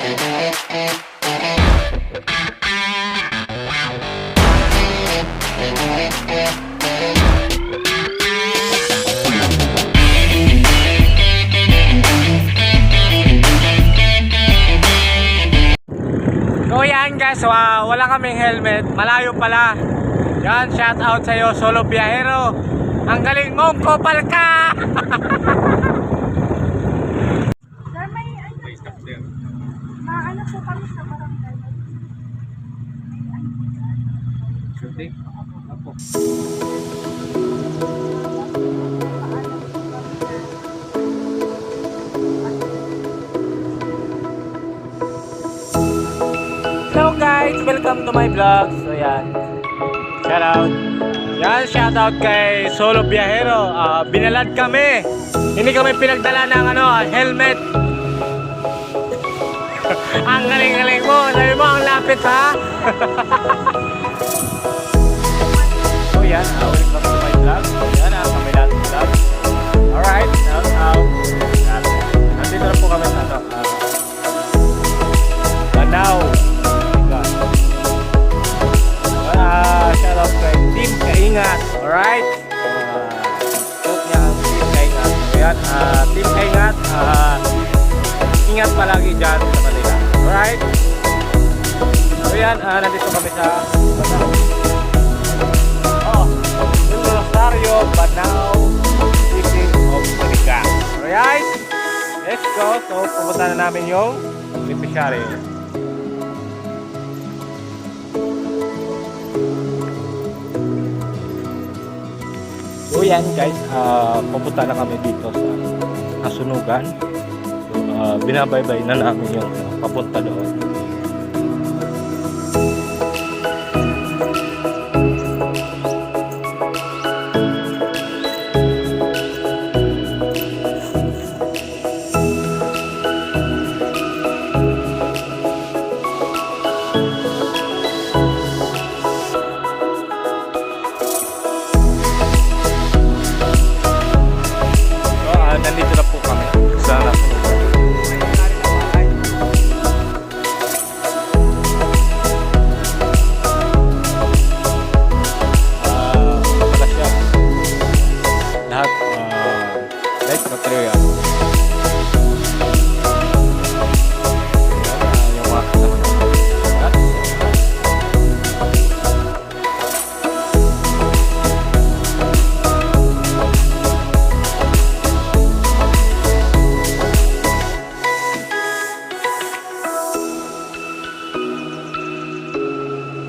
So yan guys, wala kaming helmet, malayo pala. Yan, shout out sa'yo, solo biyahero. Ang galing mong kopal ka! Sir, may ano po kami sa barangay. May ano po Hello guys, welcome to my vlog. So yan, shout out. Yan, shout out kay Solo Biyahero. Binalad kami. Hindi kami pinagdala ng helmet. Ang galing-galing mo. Sabi mo, ang lapit ha. So yan, welcome to my vlog. So yan, kami lahat vlog. Alright, shout out. Nandito na po kami sa Banao. Shout out kay Team Kaingat. Alright, shout niya ang Team Kaingat. Ayan, Team Kaingat, ingat palagi dyan sa Manila. Alright, so yan, nandito kami sa Banao. Rosario, Banao, City of Balican. Alright, let's go. So pupunta na namin yung beneficiary. So yan guys, pupunta na kami dito sa Kasunugan. So, binabaybay na namin yung papunta doon.